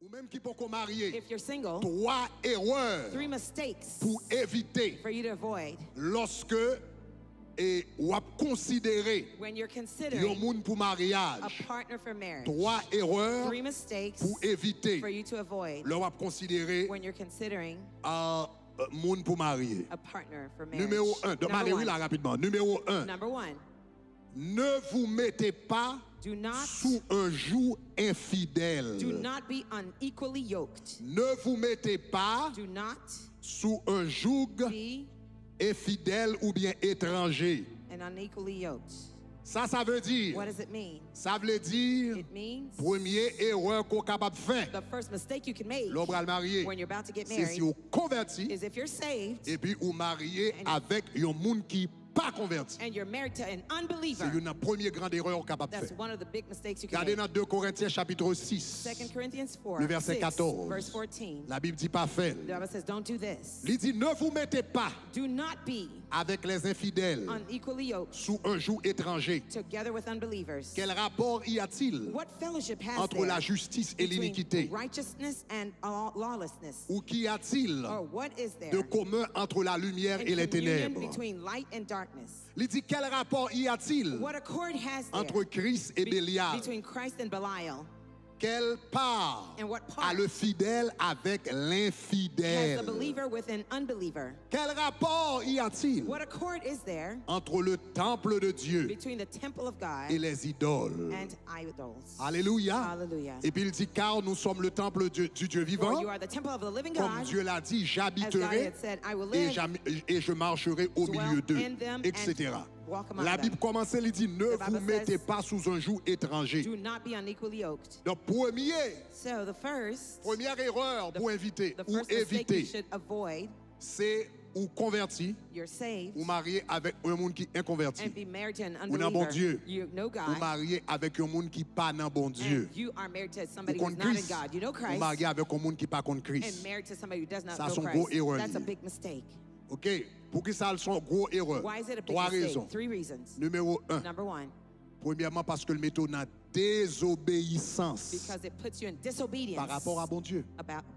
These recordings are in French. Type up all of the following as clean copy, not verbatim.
Ou même qui peut marier. If you're single, 3 erreurs 3 mistakes pour éviter for you to avoid lorsque ou a considéré when you're un considering monde pour a mariage. partner for marriage. 3 erreurs 3 mistakes pour éviter for you to avoid l'on a considéré when you're considering un monde pour marier. a partner for marriage. Numéro 1, de Valérie là rapidement. Numéro 1, Number 1, ne vous mettez pas do not sous un joug infidèle. do not be unequally yoked. Ne vous mettez pas Do not sous un joug be infidèle ou bien étranger. and unequally yoked. Ça veut dire, What does it mean? ça veut dire, It means première erreur qu'on est capable de faire, the first mistake you can make l'homme va le marier, when you're about to get c'est si married vous converti is if you're saved et puis vous mariez And- avec un monde qui pas converti. and you're married to an C'est unbeliever. une première grande erreur qu'on est capable de That's faire. one of the big mistakes you can Regardez make. dans 2 Corinthiens chapitre 6, 2 Corinthians 4, le verset 6, 14. verse 14. La Bible dit pas faire. The Bible says, don't do this. Il dit, ne vous mettez pas Do not be avec les infidèles unequally yoked sous un joug étranger. together with unbelievers. Quel rapport y a-t-il What fellowship has entre there la justice et between l'iniquité? righteousness and lawlessness? Ou qu'y a-t-il Or what is there de commun entre la lumière in et les communion ténèbres? between light and darkness? Il dit, quel rapport y a-t-il What accord has entre there Christ et Bélial? between Christ and Belial? Quelle part And what part a le fidèle avec has l'infidèle? the believer with an unbeliever? Quel rapport y a-t-il What accord is there entre le temple de Dieu between the temple of God et les idoles? and idols? Alléluia. Hallelujah. Et puis il dit, car nous sommes le temple du Dieu For vivant, you are the temple of the living comme God. Dieu l'a dit, As God j'habiterai had said, I will et, live, et je marcherai au milieu d'eux, in them, etc. and walk among La them. Bible commence, il dit, ne The vous Bible mettez says, pas sous un joug étranger. do not be unequally yoked. Donc, So the first, première erreur pour inviter the ou first mistake you éviter, should avoid, c'est ou converti you're saved ou marié avec un monde qui est and inconverti. be married to an Ou nan bon unbeliever. Dieu. You know Ou God, marié avec un monde qui pas nan bon Dieu. and you are married to Ou somebody who's contre not in Christ. God. You know Ou Christ, marié avec un monde qui pas contre and Christ. married to somebody who does not Ça, know son gros Christ. erreur That's a lié. big mistake. OK? Pour que ça soit gros erreur. Why is it a big 3 mistake? raisons. 3 reasons. Numéro 1. Number 1, Premièrement, parce que le métaux dans désobéissance because it puts you in disobedience par rapport à bon Dieu.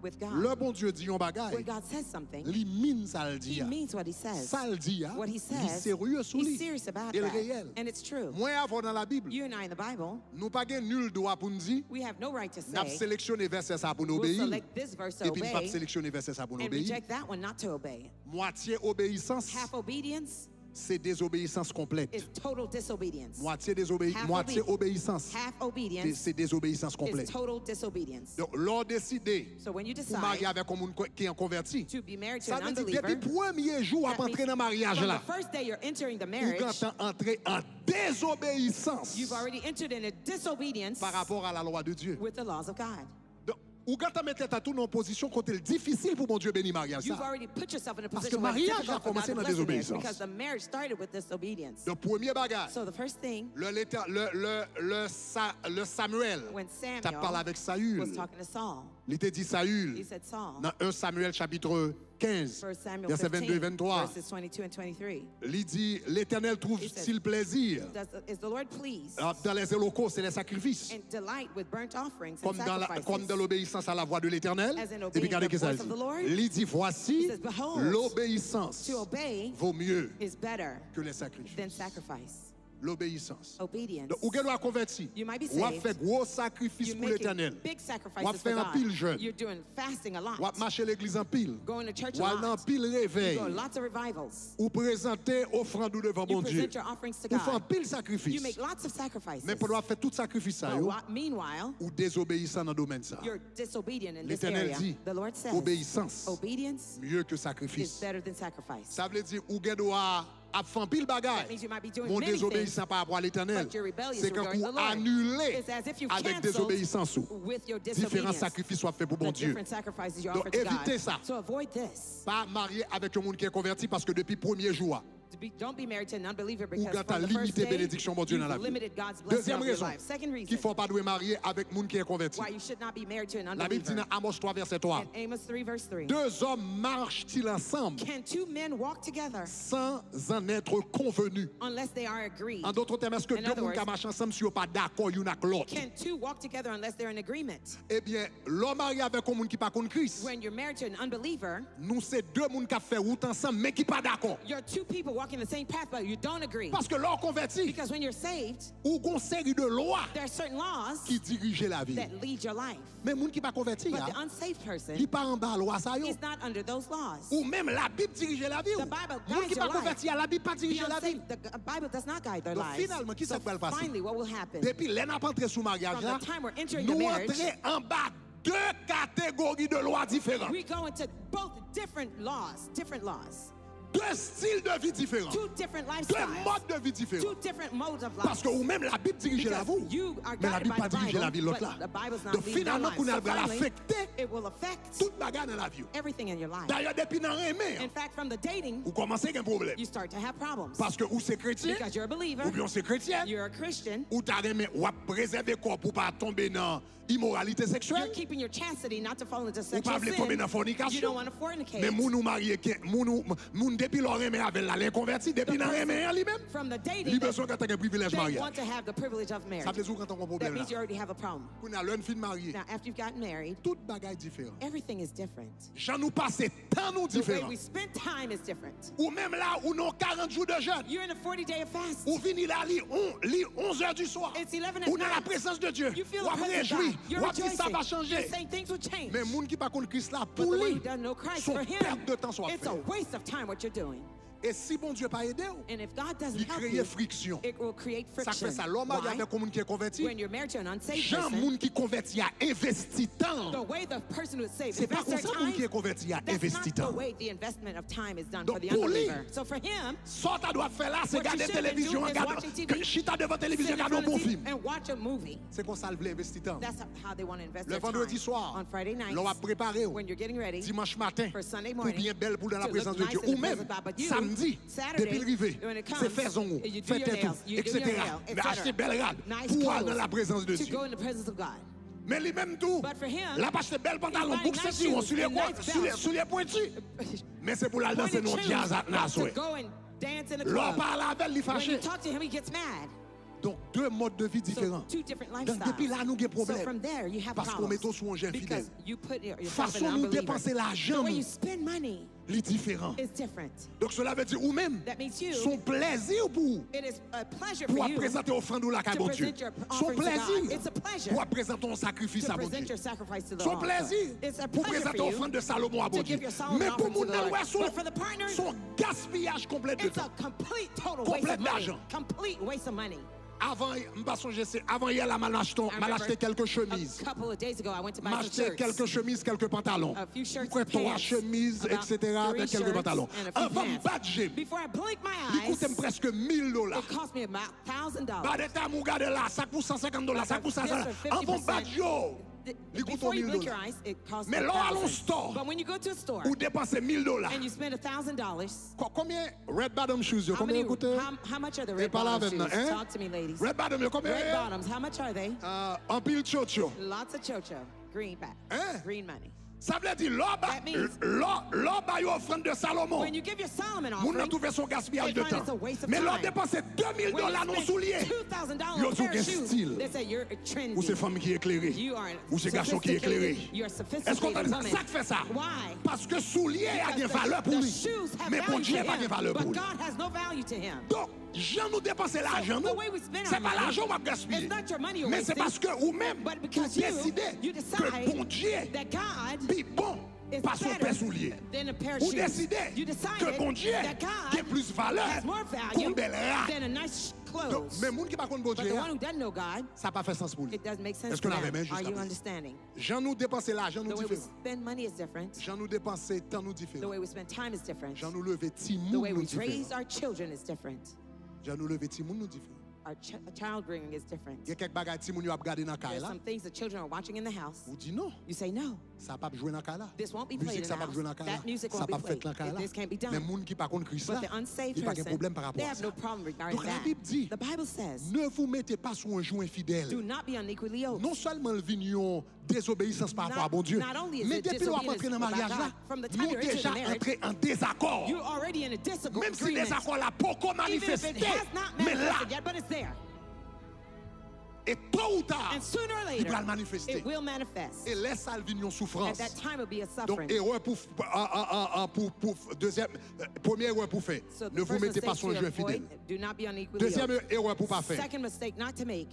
with God. Le bon Dieu dit un When bagay, God says something, li mine ça le dit. He means what He says. Ça le dit, What He li says, sérieux sous He's lui. serious about Et le that. réel. And it's true. Moi avant dans la Bible, You and I in the Bible, nous pas gen nul droit pour nous dire, we have no right to n'a say, sélectionné verset ça pour nous we'll obéir. select this verse to Et puis nous pas obey sélectionner verset ça pour nous and obéir. reject that one not to obey. Moitié obéissance, Half obedience c'est désobéissance complète. is total disobedience. Moitié Half moitié obedience. obéissance, Half obedience c'est désobéissance is complète. total disobedience. Donc, l'on décidé So when you pour marier decide avec un monde qui est converti, to be married to ça an veut dire unbeliever, depuis le premier jour à that entrer dans le means mariage from là, the first day you're entering the ou marriage, quand entrer en désobéissance you've already entered in a disobedience par rapport à la loi de Dieu. with the laws of God. Donc, ou quand tu mets tête à tout dans une position côté difficile pour mon Dieu bénir mariage You've ça. already put yourself in a Parce que position where it's mariage a difficult for God commencé to dans bless you there, désobéissance. because the marriage started with disobedience. Le premier bagage, So the first thing, le Samuel, when tu as parlé Samuel avec Saül. was talking to Saul, Il t'a dit Saül. he said, Saul, Dans 1 Samuel chapitre 15, 1 Samuel verset 15, 22 et 23, verses 22 and 23. il dit, l'Éternel trouve-t-il plaisir Is the Lord pleased dans les holocaustes et les sacrifices, and delight with burnt offerings and comme dans sacrifices? l'obéissance à la voix de l'Éternel? As in Et puis obeying regardez the que ça voice dit. of the Lord? Il dit, voici, He says, behold, l'obéissance To obey vaut mieux is better que les sacrifices. than sacrifice. L'obéissance. Obedience. Donc, ou doit convertir. You might be Ou a saved. fait gros sacrifices You're pour making l'Éternel. big Ou a sacrifices fait for un pile God. jeûne. You're doing fasting a lot. Ou a marché l'église en pile. Going to church Ou a a en lot. pile réveil. You go to lots of revivals. Ou présenter offrande devant You mon Dieu. present your offerings to Ou fait un God. pile You sacrifice. make lots of sacrifices. Mais pour faire tout sacrifice ça, But meanwhile, ou désobéissant dans le domaine ça. you're disobedient in this L'Éternel area. dit, The Lord says, obéissance obedience mieux que is sacrifice. better than sacrifice. Ça veut dire ou gen doit a fait pile That bagay. means you might be doing Mon many désobéissant par rapport à l'Éternel. but you're rebellious C'est que regarding vous the Lord. annulez It's as if you avec canceled désobéissance ou with your différents disobedience sacrifices soient faits pour mon the Dieu. different sacrifices you Donc offer to évitez God. ça. So avoid this. Pas marier avec un monde qui est converti parce que depuis le premier jour, Don't be married to an unbeliever Ou because quand t'as from the first limité day, bénédiction bon Dieu dans la you've vie. limited God's blessing Deuxième of your raison, life. Second qu'il reason faut pas de marier avec moun qui est converti. why you should not be married to an La Bible dit unbeliever. dans Amos 3 verset 3. In Amos 3 verse 3. Deux hommes marchent-ils ensemble Can two men walk together sans en être convenus? unless they are agreed? En d'autres termes, est-ce que In deux other moun qui words, marchent ensemble si yo pas d'accord y'un avec l'autre? Can two walk together unless they're in agreement? Eh bien, l'homme marié avec un moun qui pas contre Christ, When you're married to an unbeliever, nous c'est deux moun qui fait route ensemble mais qui pas d'accord. you're two people walking the same path, but you don't agree. Parce que l'homme converti, Because when you're saved, ou gon série de lois there are certain laws qui dirigent la vie. that lead your life. Mais moun qui pas converti, But the unsaved person il pas en bas loi ça yo. is not under those laws. Ou même la Bible dirige la vie. The Bible Moun qui guides pas your life. converti, la Bible pas The dirige la vie. unsaved, the Bible does not guide their Donc lives. finalement, qui So ça va le passer? finally, what will happen? Depuis l'en a pas entré sous mariage From là, the time we're entering nous the marriage, entrons en bas deux catégories de lois différentes. we go into both different laws. Deux styles de vie différents. Two different Deux lifestyles. modes de vie différents. Two different modes of Parce life. que ou même la Bible dirige la Because vie. you are Mais la guided Bible by pas the dirige la vie Bible, l'autre là. but the Bible's not Donc leading your finalement, life. qu'on So a finally, affecté it will affect toute bagarre dans la vie. everything in your life. D'ailleurs, depuis dans aimer, In fact, from the dating, vous commencez à avoir un problème. you start to have problems. Parce que ou c'est chrétien, Because you're a believer, ou bien c'est chrétien, you're a Christian, ou t'as aimé, ou à préserver corps pour pas tomber dans immoralité you're sexuelle, keeping your chastity not to fall into ou sexual pas voulez tomber dans sin. You don't fornication. want to fornicate. Mais moun ou marié, moun depuis leur aimé avec la l'inconverti, depuis dans aimé lui-même, From the dating, il besoin quand t'as un privilège they mariage. want to have the privilege of Ça marriage. veut dire quand t'as un That problème là. means you already have a problem. Qu'on a l'une fille mariée, Now, after you've gotten married, toute bagaille différente. everything is different. J'en nous passe tant nous The way différents. we spend time is different. Ou même là où nous 40 jours de jeûne, You're in a 40-day fast. ou fini là, lit 11 heures du soir. It's 11 at Ou dans la night. présence de Dieu. You feel Ou the après presence of réjoui. God. You're Ou après ça va rejoicing. changer. You're saying things will change. Mais moun qui pas contre Christ là, But pour the one lui, who doesn't know Christ, son for him, perte de temps soit it's fait. a waste of time what you're doing. Et si bon Dieu pas aidé, And if God doesn't il help crée you, friction. it will create Ça friction. fait ça. L'homme marié Why? avec un monde qui est converti, When you're married to an unsaved Jean person, moun qui converti a investi temps. the way the person who is saved C'est pas invests comme their ça moun time, qui est converti a that's investi not the temps. way the investment of time is done Donc, for the pour lui, unbeliever. So for him, Ça tu dois faire là, c'est What you regarder should have been télévision, doing is regarder watching TV, chita devant sit télévision, in regarder un front bon of the film. TV and watch a movie. C'est comme ça le voulait investir temps. That's how they want to invest Le their time. vendredi soir, On Friday nights, l'on va préparer when you're getting ready, dimanche matin for Sunday pour morning, bien belle pour dans la to présence look de Dieu. nice in Ou the même presence of God. But you, samedi, Saturday, depuis l'arrivée, when it comes, c'est faire son you do fait your tout, nails, you do your etc. nail, Mais etc. acheter belle rade Nice pour aller clothes dans la présence de to Dieu. go in the presence of God. Mais lui-même tout, But for him, là, pas acheter belle pantalon, he's boucle buying nice ceinture, shoes sur les and nice belts. sur les pointus. Mais c'est pour aller danser Pointed non shoes, jazz à to Nasoué. go and dance in a L'on club. parle avec lui When you fâché. talk to him, he gets mad. Donc deux modes de vie So différents. two different Donc lifestyles. depuis là, nous avons So problème. from there, you have Parce qu'on met problems. tout sur un jeune fidèle. Because you put yourself in Façon an nous unbeliever. dépenser l'argent, The way you spend money les différents. is different. Donc cela veut dire ou même That means you, son plaisir pour it is a pleasure pour for you présenter offrande ou la to bon Dieu. present your Son offering to God. plaisir It's a pleasure pour présenter un sacrifice to à bon present Dieu. your sacrifice to the Son altar. plaisir It's a pour pleasure présenter for you offrande de Salomon à bon to Dieu. give your Solomon Mais pour offering mon to the Lord. son But for the partner, son gaspillage complet de it's temps. a complete total waste Complète of money. d'argent. Complete waste of money. Avant, avant hier, là, m'a acheté quelques chemises. A couple of days ago, I went to buy M'a some acheté shirts. quelques chemises, quelques pantalons. A few shirts Pourquoi and 3 pants. chemises, About etc. 3 avec quelques shirts pantalons. and a few Avant pants. badger, Before I blinked my il eyes, coûtait presque $1,000. it cost me about $1,000. Pas de temps, mon gars de là, ça coûte $150, ça coûte 150. This or Avant 50%. badger, il coûte Before you blink $1,000. your eyes, it costs Mais là, à l'on 1,000. store, But when you go to a store ou dépenser $1,000. and you spend $1,000, Combien Red Bottom shoes, how, combien coûte? how much are the Et red pas là bottom shoes? maintenant, hein? Talk to me, ladies. Red Bottom, combien? Red bottoms, how much are they? En pile chocho. Lots of chocho. Greenback. Hein? Green money. Ça veut dire, That means- l'homme a eu offrande de Salomon. When you give your Solomon Moun nan offering, trouvé son gaspillage de they find temps. it's a waste of Mais l'on time. dépensé $2,000 when non you souliers. spend $2,000 Yo, on a tout pair est of shoes, style. they say you're trendy. Ou c'est femme qui est éclairée. You are Ou c'est garçon qui est éclairé. You're a Est-ce qu'on sophisticated entend woman. ça que fait ça? Why? Parce que soulier a Because des valeurs pour the lui. shoes have Mais pour value Dieu, to pas de him, valeur pour but lui. God has no value to him. Donc, Jean nous dépenser l'argent, the way we spend c'est our pas money, l'argent qu'on va gaspiller. it's not your money you're Mais c'est wasting, parce que ou même, but vous because you décidez decide que bon Dieu, that God puis bon, is pas son better père soulier. than a pair of Vous shoes. décidez You decided que bon Dieu that God a plus valeur has more qu'une value belle rate. than a nice Donc, clothes. mais moun qui pas contre bon But Dieu, the one who doesn't know God, ça n'a pas fait sens pour lui. it doesn't make sense Est-ce to qu'on avait them. même Are jusqu'à you présent? understanding? Jean nous dépenser l'argent The nous way we différent. spend money is different. Jean nous dépenser temps nous The différent. way we spend time is different. Jean nous lever The timoun way nous we raise différent. our children is different. Jean nous lever timoun nous différent. child rearing is different. Il y a quelques bagages ti moun yo ap gade nan kay There's la. some things the children are watching in the house. Ou dit non, You say no. ça pas jouer nan kay la. This won't be played Musique in ça the pas jouer nan house. kay la. That music Ça won't pas be fait played. nan kay la. This can't be done. Mais moun qui pas contre Christ But là, the unsaved il pas de person, problème par they rapport à have ça. no problem regarding Donc la that. Bible dit, The Bible says, ne vous mettez pas sous un joug infidèle. do not be unequally yoked. Non seulement le vignon désobéissance par rapport à bon Dieu, Not only is mais it depuis nous disobedience rentré dans le about mariage là, God, from the time nous you're into déjà the marriage, entrés en désaccord. You're already in a disagreement. Même si désaccord là pas encore Even if manifesté, it has not mais là, manifested yet, but it's there. et tôt ou tard, And sooner or il va later, le manifester. it will manifest. Et laisse ça le vignon At souffrance. that time, it'll be a Donc, suffering. erreur pour deuxième, première erreur pour faire. So the Ne vous first mettez pas mistake sur un to jeu avoid, infidèle. do not be unequally Deuxième yoked. erreur pour pas faire. Second mistake not to make,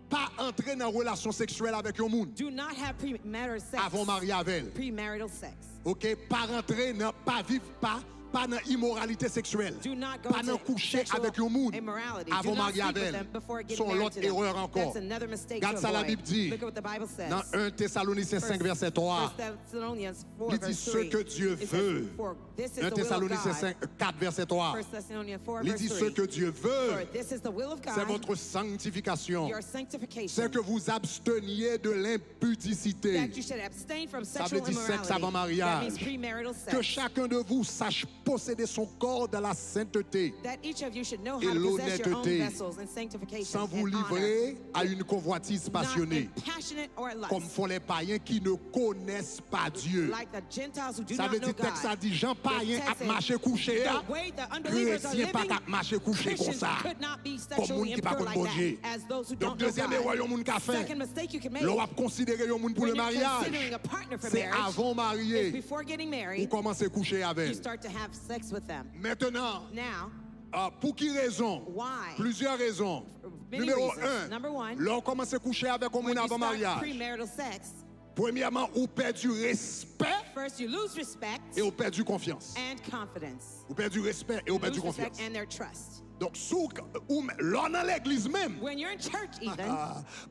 Pas entrer dans une relation sexuelle avec un monde do not have premarital sex. avant marier avec elle. Premarital sex. OK, pas rentrer dans pas vivre pas dans immoralité sexuelle. Do not go Pas dans to coucher sexual avec un monde immorality. avant Do not marier sleep avec with them elle. before getting Son married l'autre to them. erreur encore. That's another mistake Regarde to ça la avoid. Bible dit. Look at what the Bible says. Dans 1 Thessaloniciens 5 verset 3. 1 Thessalonians 4 Il dit verse ce 3. que Dieu It says, veut. "For this is 1 the will of Thessaloniciens God." 4 verset 3. 1 Thessalonians 4 Il verse dit ce 3. que Dieu For veut. this is the will of C'est God, votre sanctification. your sanctification, C'est que vous absteniez de l'impudicité. that you should abstain from Ça veut sexual dire sexe immorality. avant That mariage. means premarital Que sex. chacun de vous sache posséder son corps dans la sainteté, That each of you should know Et how to possess your own l'honnêteté, vessels in sanctification sans vous and honor, livrer à une convoitise not passionnée, in passionate or lust, comme font les païens qui ne connaissent pas Dieu. like the Gentiles who do Ça not veut know dire texte ça God. dit Jean païen text a says, marché couché, The way the unbelievers are chrétien pas living, qu'à marcher couché comme Christians ça. could not be Comme sexually moun qui pas impure connaît like bon that, Dieu. as those who Donc don't know deuxième erreur God. yon moun ka fait. Second mistake you can make L'on va considérer yon moun pour when le you're mariage. considering a partner for C'est marriage avant is marié before getting ou married, commencer à coucher you avec. start to have sex with them. Maintenant, Now, pour qui raison? why? Plusieurs raisons. Many Numéro reasons. 1, Number one, l'on commence à coucher avec un when moun you avant start mariage. premarital sex, Premièrement, ou perd du respect first you lose respect et ou perd du confiance. and confidence. Ou perd du respect et ou perd du Lose respect confiance. and their trust. Donc, l'on dans l'église même. When you're in church even,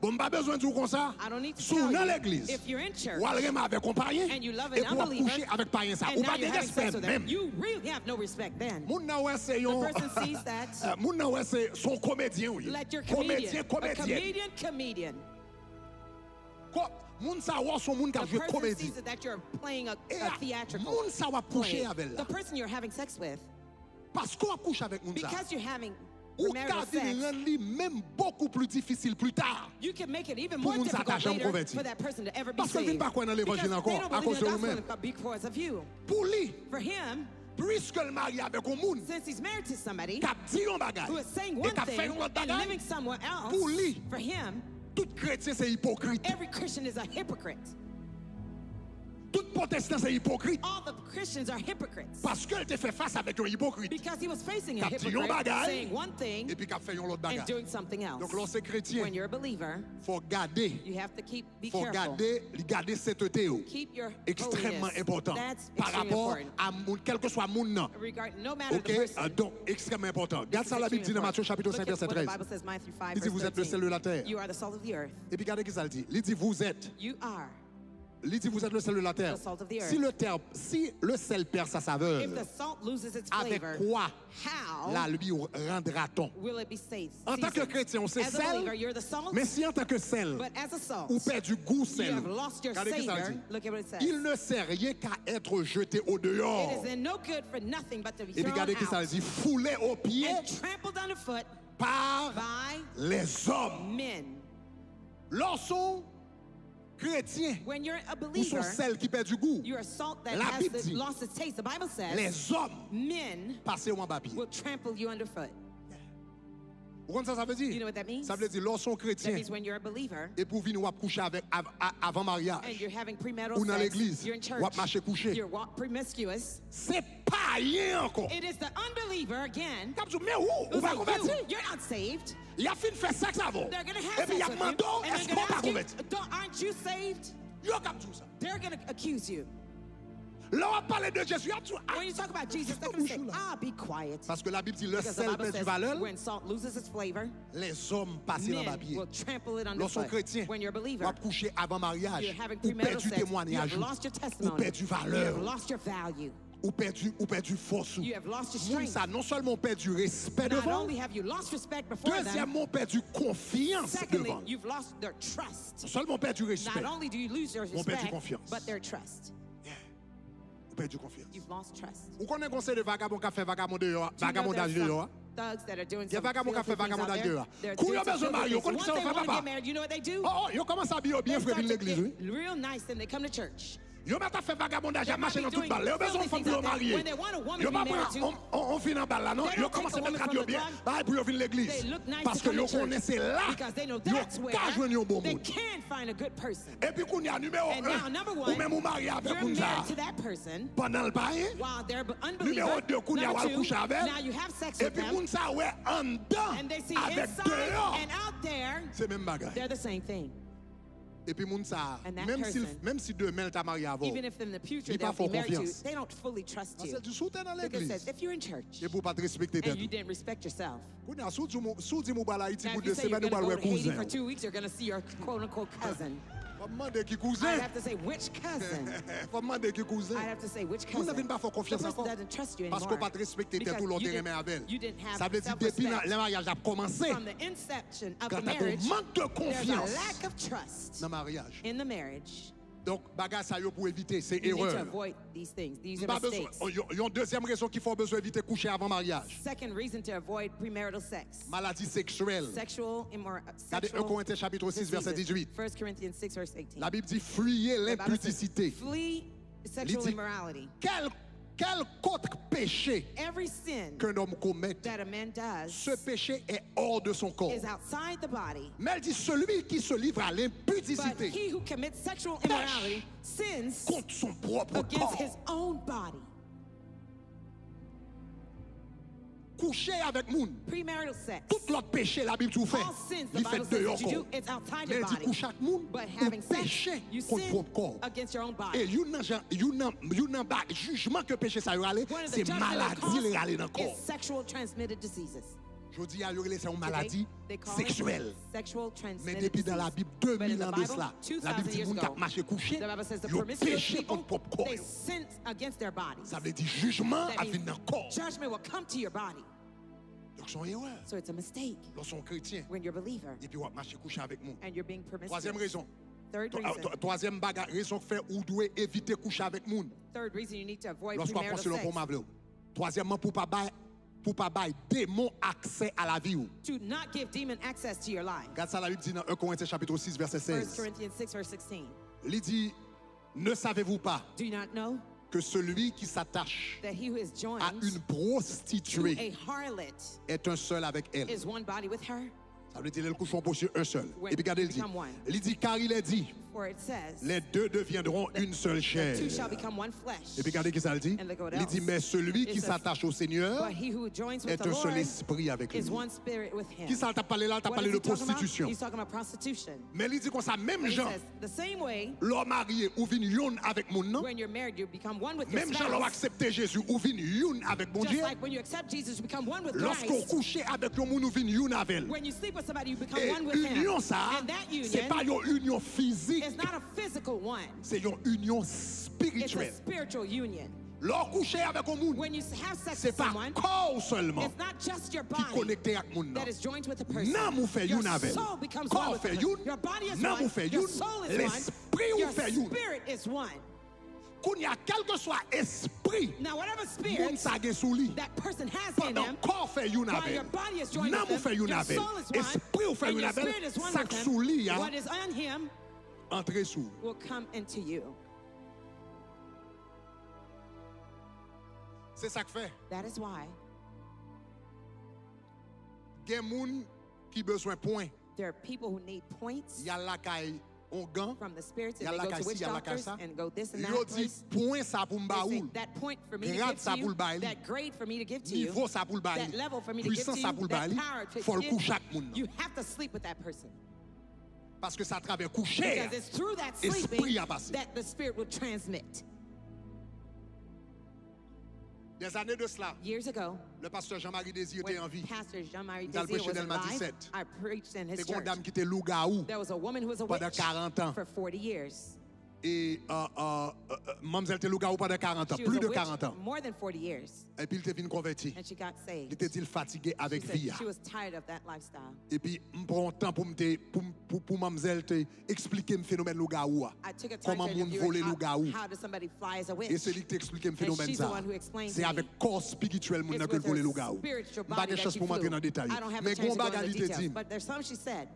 Bon, pas besoin de dire comme ça. I don't need to Sous tell dans you, l'église. if you're in church Ou aller avec un païen and you love et an pour unbeliever, coucher avec païen ça. and Ou now pas de you're having sex respect with them, même. you really have no respect then. Moun nan wè c'est yon. The person sees that. Moun nan wè c'est son comédien oui. Let your Comédien, comedian, comédien. comedian. Moun sa wè son moun ka The jwe person comédie. sees that you're playing a Et theatrical moun sa wè coucher play. avec The la. person you're having sex with, Parce qu'on a couché avec moun sa. because you're having Ou premarital ka vin sex, rend li même beaucoup plus difficile plus tard. you can make it even Pour more moun sa difficult ta jambe later converti. for that person to ever be Parce que vin saved. pa kwen nan Because l'évangile they encore, don't à believe cause in de the vous-même. gospel because of you. Pour lui, For him, puisque le mari avec un moun, since he's married to somebody k'ap di yon bagay, who is saying et one k'ap fè thing yon lot and bagay, living somewhere else, pour lui, for him, tout chrétien c'est hypocrite. every Christian is a hypocrite. Tout protestant c'est hypocrite. All the Christians are hypocrites. Parce qu'elle te fait face avec un hypocrite. Because he was facing a K'ap di yon hypocrite, bagay, saying one thing et puis k'ap fè yon lot and bagay. doing something else. Donc lorsque chrétien, When you're a believer, faut garder, you have to be careful. garder sainteté ou. Keep your Extrêmement holiness. important. That's Par extremely rapport important. à moun, quel que soit moun nan. No matter the Ok? person. Donc, extrêmement important. Regarde ça la Bible dit dans Matthieu chapitre 5 verset Look at what 13. the Bible says, Matthew 5, Il dit vous verse êtes le 13. sel de la terre. You are the salt of the earth. Et puis regardez qui ça le dit. Il dit vous êtes. You are. Il dit vous êtes le sel de la terre. The salt of the earth. Si le sel perd sa saveur, If the salt loses its avec flavor, quoi how la lui rendra-t-on? will it be safe? En tant que chrétien, on sait As a believer, sel, you're the salt, mais si en tant que sel, but as a salt, ou perd du goût you sel, have lost your regardez qui ça savor. dit. Look at what it says. Il ne sert rien qu'à être jeté au dehors. It is in no good for nothing but to be Et puis thrown regardez qui ça out dit. Foulé aux pieds and trampled underfoot par by les hommes. men. Lorsqu'on chrétien When you're a ou son believer, sel qui perd du goût, you're a salt that La has Bible dit, lost its taste. The Bible says les hommes men passent en bas pied. will trample you underfoot. Vous comprenez ça veut dire? You know what that means? Ça veut dire lorsqu'on That chrétien means when you're a believer et pour venir ou coucher avec avant and mariage you're having premarital ou dans sex, l'église you're in church, ou à marcher coucher, you're promiscuous. c'est pas rien encore. It is the unbeliever again. Comme tu mais où? Ou who's pas like, converti? you're not saved. Il a fini de faire sexe avant. They're going to Et have puis il sex a with you. demandé, And est-ce they're qu'on going to pas ask you, converti? aren't you saved? Yo comme tout ça. They're going to accuse you. Là on parle de Jésus, il a tout. When you talk about Jesus, they're going to say, be quiet. Parce que la Bible dit le Because the sel Bible perd du says valeur, when salt loses its flavor, les hommes passent dans bas men pied. will trample it Lorsqu'on underfoot. chrétien, When you're a believer, ou à coucher avant mariage, you're having ou perd premarital du sex, you témoignage, have lost your ou testimony, perd du you have valeur. lost your value. ou perdu force. You have lost your Moun strength. ça non seulement perdu respect Not devant, only have you lost respect before them, deuxièmement perdu confiance secondly, devant. you've lost their trust. Non seulement perdu respect, Not only do you lose your on perdu respect, confiance. but their trust. ou perdu confiance. You've lost trust. Ou connaît conseil de vagabond qui fait vagabondage Do you know vagabondage there's dehors. some thugs that are doing Il y a some vagabond qui filthy fait things out vagabondage there. dehors. They're Kou doing yo some besoin filthy marier, things. kon Once qui ça they fait want to papa. get married, you know what they do? Oh, yo commence à habiller bien They frère start vinn to l'église, oui. get real nice and they come to church. Yo m'a fait vagabondage They à might marcher be dans toute doing balle. Yo besoin de filthy femme things pour out there. marier. When they want a woman Yo to be pas married to, on finit en balle là non. they Yo don't commence take à a mettre woman radio from the bien. club. Bah pour yo venir l'église. they look nice Parce to que come yo to church. connaissez là. Because they know Yo that's where ka joindre un bon they monde. can find a good person. Et puis qu'on y a numéro And now, number 1 one, ou même ou marié avec You're moun ça. married to that person Pendant le bain. while they're Numéro unbelievers. 2 qu'on y a Number wal two, coucher avec. now you have sex Et with puis them moun ça ouais en dedans and they see avec inside dehors. and out there, C'est même bagaille. they're the same thing. Et puis moun ça And that même si demain t'a marié avant. Even if in the future Il they'll pas be fort married to, confiance. they don't fully trust you. C'est du soutien dans Because it l'église. says, if you're in church Et pour pas te respecter and you tête. didn't respect yourself, Qu'on y a sous di mou bala Haïti now pour if you 2 say you're semaines going ou to bal go to ouais Haiti for cousin. 2 weeks, you're going to see your quote-unquote cousin. Faut demander qui I'd cousin. have to say, which cousin? Faut demander qui cousin. I'd have to say, which Moun cousin? n'avez pas fort The confiance person encore. doesn't trust you Parce anymore. qu'on pas te respecter tête Because tout l'autre you terrain avec. you didn't have Ça veut dire depuis self-respect. le mariage a commencé. From the inception of Quand the t'as un marriage, manque de there's confiance a lack of trust dans le mariage. in the marriage. Donc bagage ça yo pour éviter c'est You need to erreur. avoid these things. These are Pas besoin. mistakes. Il y a une deuxième raison qu'il faut besoin éviter coucher avant mariage. Second reason to avoid premarital sex. Maladie sexuelle. Sexual Regardez 1 Corinthiens chapitre 6 verset 18. 1 Corinthians 6 verse 18. La Bible dit fuyez The Bible says, l'impudicité. Flee sexual dit- immorality. Quel autre péché Every sin qu'un homme commette, that a man does ce péché est hors de son corps. is outside the body. Mais elle dit celui qui se livre à But l'impudicité he who commits sexual immorality sins contre son propre against corps. his own body. Coucher avec moun. Premarital sex. Tout l'autre péché, la Bible tout fait. All sins, the Il fait Bible says dehors that you do, corps. it's outside Mais your elle dit body. coucher avec moun, But ou having sex, péché you contre sin propre corps. against your own Et body. yon nan jugement que péché ça y rale, One of the c'est judgment maladie le rale dans le cause corps. is sexual transmitted diseases. Je dis à yon c'est une Today, maladie they call sexuelle. it sexual Mais transmitted depuis dans la disease. Bible, But in 2000 the ans de Bible, cela, 2000 la Bible dit years moun ago, kap marché couché, the Bible says the yon promiscuous péché people, contre propre corps. they sin against their bodies. Ça veut dire jugement That à means venir dans le corps. judgment will come to your body. Donc son erreur. So it's a mistake Lorsqu'on chrétien, when you're a believer et puis on marcher coucher avec moun. and you're being promiscuous. Troisième raison. Third reason. Troisième raison fait ou doit éviter coucher avec moun. Third reason you need to avoid Lorsqu'on prend premarital sur le sex. pour m'avler. Troisièmement, pour pas bailler démon accès à la vie. ou. To not give demon access to your life. Regarde ça, la Bible dit dans 1 Corinthiens chapitre 6 verset 1 16. Corinthians 6 verse 16. Il dit, ne savez-vous pas Do you not know que celui qui s'attache that he who is joined à une to prostituée a harlot est un seul avec elle? is one body with her? Ça veut dire le couchon pour un seul. When Et puis regardez, you become one. il dit, car il est dit, For it says, les deux deviendront une seule the chair. two shall become one flesh. Et puis regardez qui ça le dit. And look what Il dit, else. mais celui It qui says, s'attache au Seigneur But he who joins with est the un seul Lord esprit avec lui. is one spirit with him. Qui ça t'a parlé là? T'a What parlé is de he talking about? prostitution. He's talking about prostitution. Mais il dit comme ça, même But he gens, says, the same way, l'homme marié ou vin yon avec mon nom, when you're married, you become one with your même gens l'ont spouse. accepté Jésus ou vin yon avec mon Just Dieu, like when you accept Jesus, you become one with lorsqu'on Christ. couche avec un moun ou vin yon avec. When you sleep with somebody, you become Et one with him. union ça, And that c'est union pas une union physique, is not a physical one. c'est une union It's a spirituelle. spiritual union. Lorsqu'on couche avec un moun, When you have sex c'est with pas someone, corps seulement it's not just your qui body connecté avec moun nan. that is joined with a person. Nan mou fait Your yon avec. soul becomes one Corps with the fait person. yon, Your body is nan one. mou fait Your yon, soul is l'esprit one. ou Your fait yon. spirit is one. Qu'on y a quel que soit esprit, Now, whatever moun spirit sa gen sou li. that person has in Pendant them, corps fait yon while avec. your body is joined Nan with mou fait them, yon your avec. soul is one, Esprit ou fait and yon your avec. spirit is one Sak with sou li them. ya, What is on him entre sou. will come into you. C'est ça que fait. That is why Gen moun qui besoin point. there are people who need points Y a la kay on gan. from the spirits, Y and a they la go to kay witch si, y a la kay doctors sa. and go this and Yo that di place. point sa pou They mba say, ou. that point for me to Grade give sa to pou you, l'bay li. that grade for me to give to you, Niveau sa pou l'bay that li. level for me to give to Puissance sa you, pou l'bay that li. power to Faut give, l'kouche ak moun nan. you have to sleep with that person. Parce que ça travers coucher. Because it's through that Esprit sleeping a passé. that the spirit will transmit. Des années de cela, Years ago, le pasteur Jean-Marie Désir était en when vie. Pastor Jean-Marie Nous allons Désir prêcher was dans le alive, 17. I preached in his C'est une church. dame qui était loup-garou There was a woman who was a pendant witch 40 ans. for 40 years. Et mademoiselle te louga ou pendant 40 ans, She was plus a de witch 40 ans. more than 40 years. Et puis il te vient converti. And she got saved. Il était dit fatigué She avec said vie. she was tired of that lifestyle. Et puis je prends un temps pour mademoiselle te expliquer le phénomène lougaou. I took a time Comment to moun interview voler her, lougaou. how does somebody fly as a witch? Et c'est lui qui t'explique le And phénomène she's the ça. one who explained C'est to me. avec corps spirituel moun It's nan que le with voler her lougaou. spiritual Pas body de that chance she pour m'entrer flew. dans le détail. I don't have Mais the chance gon to go bagay into li the te details. dit. But there's some she said.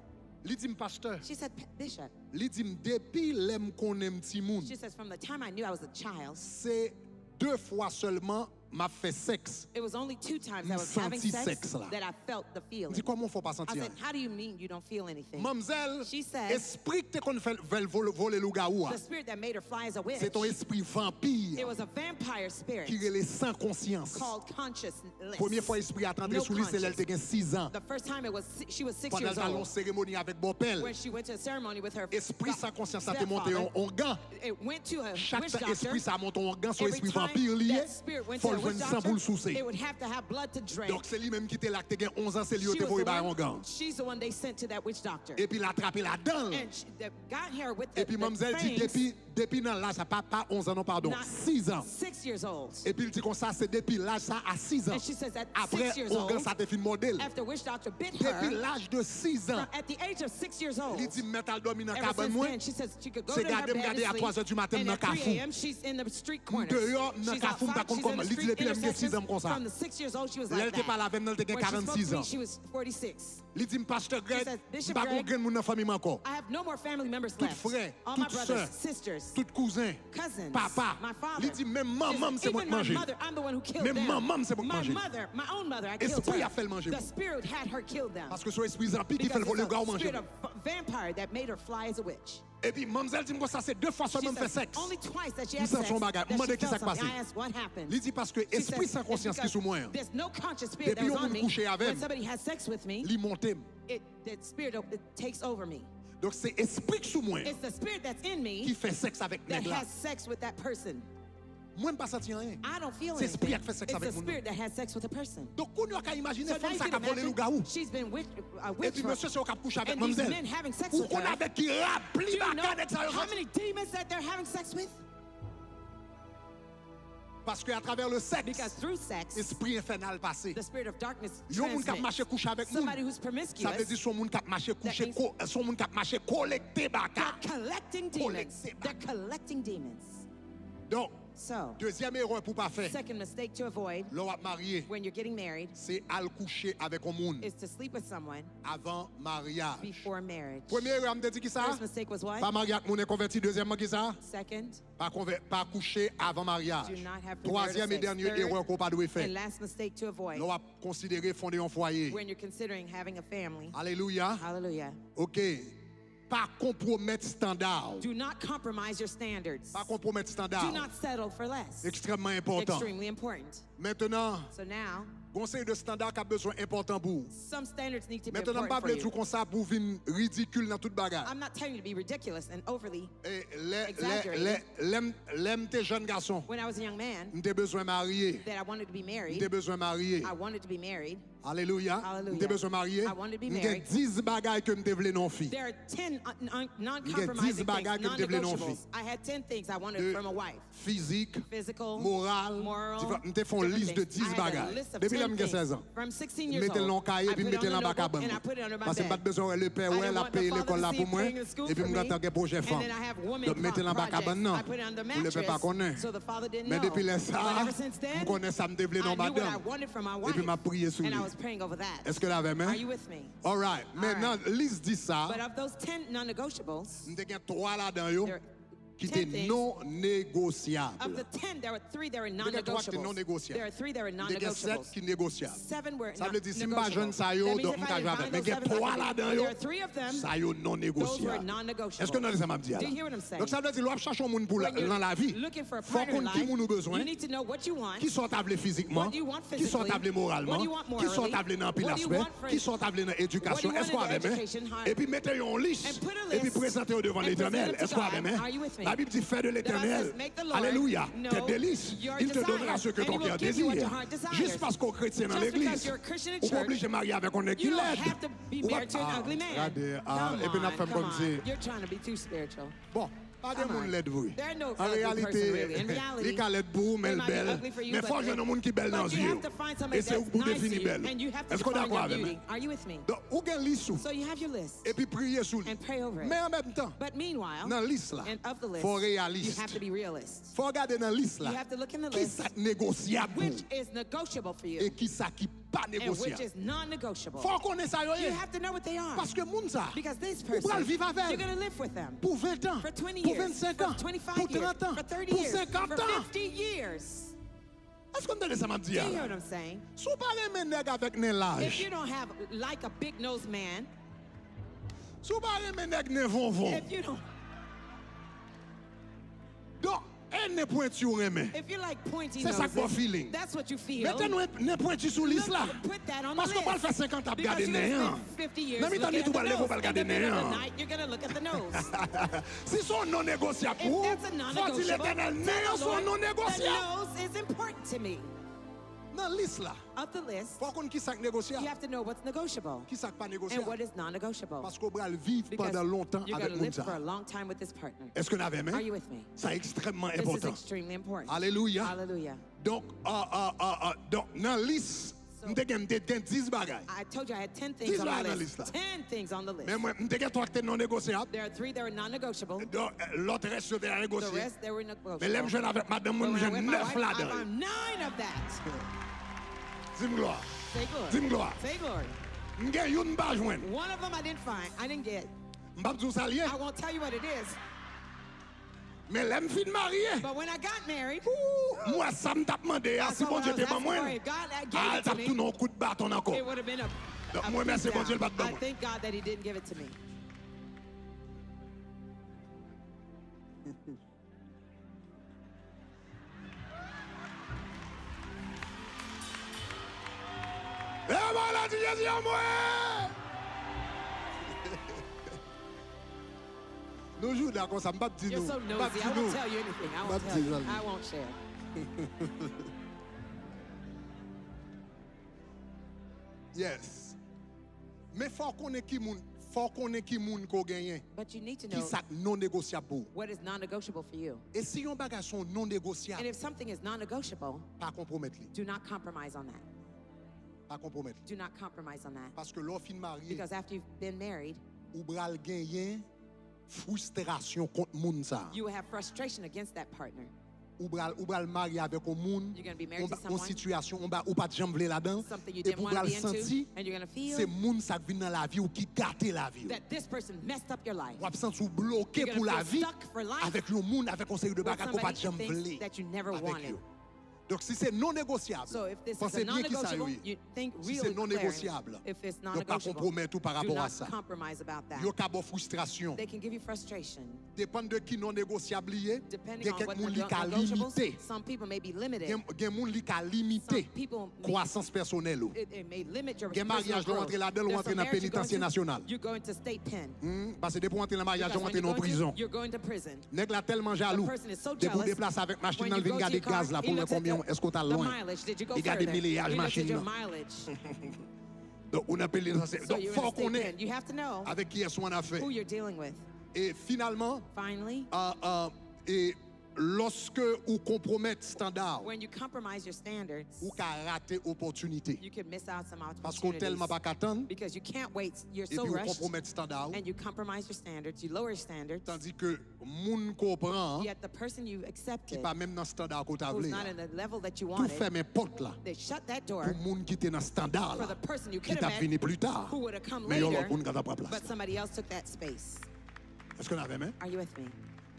Li dit pasteur. She said, Bishop. Li dit depuis l'aime qu'on aime ti moun. She says, from the time I knew I was a child, C'est 2 fois seulement m'a fait sexe. it was only 2 times I was having Senti sex sexe, là. that I felt the Je feeling. dis comment faut pas I sentir. said, how do you mean you don't feel anything? Mademoiselle, She said, esprit que qu'on fait voler lougaou. the spirit that made her fly as a witch, C'est ton esprit it vampire was a vampire spirit qui est sans conscience. called consciousness. Première fois esprit a entré No sous lui, c'est là conscience. qu'elle 6 ans. The first time she was 6 Pendant years la longue old. cérémonie avec Bopel, When she went to a ceremony with her esprit sans conscience a te monté stepfather, en gant. it went to a Chaque witch doctor. esprit ça monte en gant, son Every esprit time vampire lié, that spirit went to faut a le witch joindre sans doctor, pour le soucer. it would have to have blood to drink. Donc c'est lui même qui était là, qui était 11 ans, c'est lui She qui was était the en one- gant. she's the one they sent to that witch doctor. Et puis il a attrapé la dent. And she, they got her with the, Et puis mademoiselle dit fangs, depuis dans l'âge, ça pas 11 ans, non pardon, not 6 ans. 6 years old. Et puis il dit comme ça, c'est depuis l'âge ça à 6 ans. And she says at Après, 6 years on old, ça te fait modèle. after witch doctor bit Depuis her, l'âge de 6 ans, at the age of 6 years old, il dit mental dormi dans ever cabane since moi. then, she says she could go C'est to her garder me bed garder à and 3 heures du matin sleep, and dans at 3 Carrefour. a.m. she's in the street corners. Dehors, dans She's Carrefour, outside, par contre, she's in comment? the Il dit street depuis elle me 6 ans comme ça. From the 6 years old, she was Là, like elle était pas là that. avec nous, elle était When she spoke 46 to me, ans. she was 46. Il dit pasteur Greg, says, Bishop pas Greg, grand moun dans famille encore. I have no more family members Tout left. frère, All tout my brothers, sœur, sisters, tout cousin, cousins, papa. my father. Il dit même maman, She says, c'est moi even qui my mange. mother, I'm the one who killed Même them. maman, c'est moi qui My mange. mother, my own mother, I killed Esprit her. a fait le manger. The spirit had her kill them. Parce que son esprit zampi qui fait Because le voler it's gars a manger. spirit of vampire that made her fly as a witch. Et puis mademoiselle dit ça c'est 2 fois She seulement fait says, sexe. only twice that she Nous had sommes sex, son bagage. that Demandez she qui felt ça passé. something. I asked what happened. Il dit parce que She esprit says, sans it's conscience qui because sous moi. there's no conscious spirit that Depuis was on on me. couché avec. When somebody has sex with me, Li monte. that spirit it takes over me. Donc c'est esprit qui sous moi It's the spirit that's in qui me fait sexe avec that nèg là. has sex with that person. Moi pas senti rien. I don't feel C'est esprit anything. qui fait sexe It's avec the moun. spirit that has sex with a person. Donc on a imaginer So now femme you ça can qui a volé le imagine, gaou. she's been a Et witch puis for, monsieur c'est au cap coucher avec and these mademoiselle. men having sex Ou with qu'on her. avec qui Do rempli you know bacane avec ça. how many demons that they're having sex with? Parce que à travers le sexe, Because through sex, esprit infernal passé. the spirit of darkness Yo moun k'ap transmits. marcher coucher avec moun. Somebody who's Ça veut promiscuous, dire son moun k'ap marcher coucher, means- son moun k'ap marcher collecter baka. they're collecting demons. Collecter They're collecting demons. Donc, So, deuxième erreur pour pas faire, second mistake to avoid l'on va marier, when you're getting married c'est al coucher avec un moun is to sleep with someone avant mariage. before marriage. Première erreur, me dit qui ça? First mistake was Pas what? marié avec moun est converti. Deuxièmement, qui ça? Second, Pas coucher avant mariage. do not have Troisième et premarital sex. dernière Third, erreur qu'on pas doit and faire. last mistake to avoid L'on va considérer fonder un foyer. when you're considering having a family. Alléluia. Hallelujah. OK. Pas compromettre standard. Do not compromise your standards. Pas compromettre Do standard. not settle for less. Extrêmement important. Extremely important. Maintenant, So now, conseil de standard qui a besoin important pour vous. some standards need to be Maintenant, pas important for blé tout you. comme ça pour venir ridicule dans toute bagarre. I'm not telling you to be ridiculous and overly. Et Exaggerated. l'aime tes jeunes garçons. When I was a young man, M'te besoin marier. that I wanted to be married. M'te besoin marier. I wanted to be married. Alléluia. Hallelujah. M'te besoin marier. I wanted to be M'te married. 10 bagailles que m'te vle non fi. There are 10 10 non-compromising bagages things, que vous devez non non-negotiables. faire. I had 10 things I wanted De from a wife. physique, Physical, moral, moral, m'te font different liste de things. 10 I had a bagages. list of Depuis 10 là m'te 16 things. ans. From 16 years Mettez le old, long cahier I puis put it mettez on le the dans bac à notebook banque. and I put it under my Parce que pas bed. besoin le père I ouais didn't la want the payer father l'école to là see pour moi paying the school et puis for m'gata me. un projet And femme. then I have woman Donc mettez le bac à projects. banque non. I put it on the Vous le faites pas mattress, connaître. so the father didn't Mais know. depuis là But ça, ever since then, je connais ça me devait I dans knew what I madame. wanted from my Et wife. puis m'a prié sur And lui. I was praying over that. Est-ce que là avec Are moi? you with me? All right. Maintenant, liste dit ça. But of those 10 non-negotiables, M'te gen 3 là-dedans yo there qui 10 étaient things. non Of négociables. the 10, there were 3 that were M'te gen 3 qui étaient non non-negotiables. négociables. There are 3 that were M'te gen 7 non-negotiables. qui négociables. 7 were Ça not veut dire si je negotiable. pas jeune ça yo, That means donc if m'ka I jouer avec. find Mais those gen 7, 3 là-dedans yo, there are 3 of them. ça yo non Those were négociable. non-negotiable. Est-ce que nous ça m'a dit là? Do you hear what I'm saying? Donc ça veut dire l'on cherche un monde pour When you're dans la vie. looking for a Faut partner in qu'on qui life, nous besoin, you need to know what you want, qui sont tablés physiquement, what do you want qui sont physically, tablés moralement, what do you want qui sont morally, tablés dans pile what do you aspect, want for- qui sont tablés dans l'éducation. what do you Est-ce qu'on want in avait education, how- Et puis mettez en liste and put a et puis list présentez-au devant and l'Éternel. present it to Est-ce qu'on God. avait Are you with me? La Bible dit fais de The Bible l'Éternel. says, make the Lord Alléluia. know Tes délices. your Il te desires, donnera ce que and ton he will cœur give you what désire. your heart desires. Juste parce qu'on est chrétien dans Just because l'église, you're a Christian in on n'est pas church, obligé de marier avec un qui you don't l'aide. have to be married to an ugly man. Regardez, Come et puis on a on, fait come comme on. si. You're trying to be too spiritual. Bon, Pas de Come monde on. laid vrai. There are no En ugly person, réalité, really. In reality, les calettes pour they mais might be belle. ugly for you, Mais but faut que un monde qui belle dans but les you yeux. have to find Et somebody c'est that's pour nice définir to you, belle. and you have to Est-ce qu'on est define d'accord your avec moi? beauty. Are you with me? Donc, ou gen liste sous. So you have your list, Et puis prier sous lui. and pray over it. Mais en même temps, But meanwhile, dans liste là, and of the list, faut you réaliste. have to be realist. Faut regarder dans liste You là. have to look in the Qui list, ça négociable which is negotiable for et you, qui ça qui pas and which négociable. is non-negotiable. Faut connaître ça yo. You have to know what they are. Parce que moun ça, Because this ou person, pral vivre avec you're going to live with them pour 20 ans, for 20 pour years, 25 for ans, 25 pour years, 30 ans, for 30 pour years, 50 for ans. 50 years. Est-ce qu'on entend ça m'a dit? Do you hear what I'm saying? Sou pas remen nèg avec nen If l'âge. you don't have like a big-nosed man, Sou pas remen nèg nen vonvon. if you don't, Donc, elle n'est pointu ou remen. if you like pointy C'est ça que noses, vous feeling. that's what you feel. Mettez nous n'est pointu sous liste là. Put that on the Parce list. qu'on va le faire 50 ans pour Because garder you're gonna néant. spend 50 years Non, mais looking t'as dit at tout the va lever nose. pour le And garder at the end of the néant. night, you're going to look at the nose. Si son non négociable, If that's a faut-il non-negotiable, l'éternel tell néant the son Lord, non the négociable? nose is important to me. Dans liste là, Of the list, faut qu'on qui ça you négociable, have to know what's negotiable qui ça pas and négociable. what is non-negotiable. Parce qu'on va le vivre Because pendant longtemps you're avec going to live moun for a ça. long time with this partner. Est-ce que nous avons Are aimé? you with me? C'est extrêmement This is important. extremely important. Alléluia. Hallelujah. Donc, dans la liste, So- nous avons 10 bagages. I told you I had 10 things These on are my on the list. list. 10 things on the list. Mais moi, nous avons 3 qui étaient non négociables. There are 3 that were non-negotiable. Donc, l'autre reste sur des The négociés. rest, they were negotiable. Mais l'aime jeune avec madame, moi, But when I j'ai went with my 9 wife, I là-dedans. found 9 of that. Dis-moi gloire. Say glory. Dis-moi gloire. Say glory. Nous avons une pas joindre. One of them I didn't find. I didn't get. Je ne vais pas dire ça lié. I won't tell you what it is. Mais l'aime fin mariée. But when I got married, Moi, ça me tape demandé. that's Si what bon I Dieu was t'es pas asking moi. for. If God Ah, gave it to tape tout me, nos coups de bâton encore. it would have been Donc, a moi, merci, beat bon Dieu, le down. bat de I moi. thank God that He didn't give it to me. Eh, voilà, tu Jésus à moi. Nous jouons d'accord, ça me bat de You're nous. so Bat nosy. I de nous. won't tell you anything. I won't Baptise, tell you. allez. I won't share. Yes. Mais faut qu'on ait qui moun ko gagné. But you need to Qui know ça non négociable pour. what is non-negotiable for you. Et si yon bagage sont non And négociables, if something is non-negotiable, pas compromettre li. do not compromise on that. Pas compromettre. Do not compromise on that. Parce que l'on fin marié, Because after you've been married, ou bral gagner frustration contre moun ça. you will have frustration against that partner. Ou bral marié avec un moun, You're gonna be married to on someone, situation, ou pas de jambe vle là-dedans. something you Et didn't pour want to bral be into, senti, and you're going to feel c'est moun ça qui vient dans la vie ou qui gâte la vie. that this person messed up your life. Ou absent ou bloqué You're pour gonna la feel vie stuck for life avec le monde, avec un série de with bagages qu'on pas somebody de jambe thinks vle that you never avec wanted. eux. Donc si c'est non négociable, So if this is pensez a bien qui ça non-negotiable, oui. you think Si c'est really non clear. négociable, If it's donc pas non-negotiable, compromettre tout par do rapport à not ça. compromise about that. Yo ka bon frustration. They can give you frustration. Dépend de qui non négociable lié. Depending Gen on quelques what moun li ka negotiables, limité. some people may be limited. Gen moun li ka limité Some people may- croissance personnelle ou. It may limit your Gen personal mariage growth. rentre là-dedans ou There's rentre some dans marriage you're going pénitencier to- national. You're going to state pen. Parce que depuis rentrer dans le mariage, Because on when rentre you're en going to- prison. you're going to prison. Nèg la tellement jaloux. The person is so Dès qu'on jealous, déplace avec machine, When là, you il vient go to garder your car, gaz là he pour le looks at combien the- est-ce qu'on t'a the loin. mileage. Did you go Il garde further? millage He looks at machine your là. mileage. Donc on appelle ça. So Donc you're faut in a state qu'on ait pen. You have to know avec qui est-ce qu'on a fait. who you're dealing with. Et finalement, Finally, et lorsque ou compromettre standard, when you compromise your standards, ou ka rater opportunité. you can miss out some Parce qu'on tellement opportunities. pas qu'attendre, Because you can't wait. You're et so puis ou rushed, compromettre standard, and you compromise your standards. You lower your standards. tandis que moun comprend Yet the person you qui accepted, pas même dans standard qu'on t'a who's voulu. not in the level that you Tout wanted, ferme porte là they shut that door pour moun qui était dans standard for là, the person you qui could t'a have fini met, plus tard. who would have come Mais yon later, l'autre moun qui t'a pas place. but somebody else took that space. Est-ce qu'on avait même? Are you with me?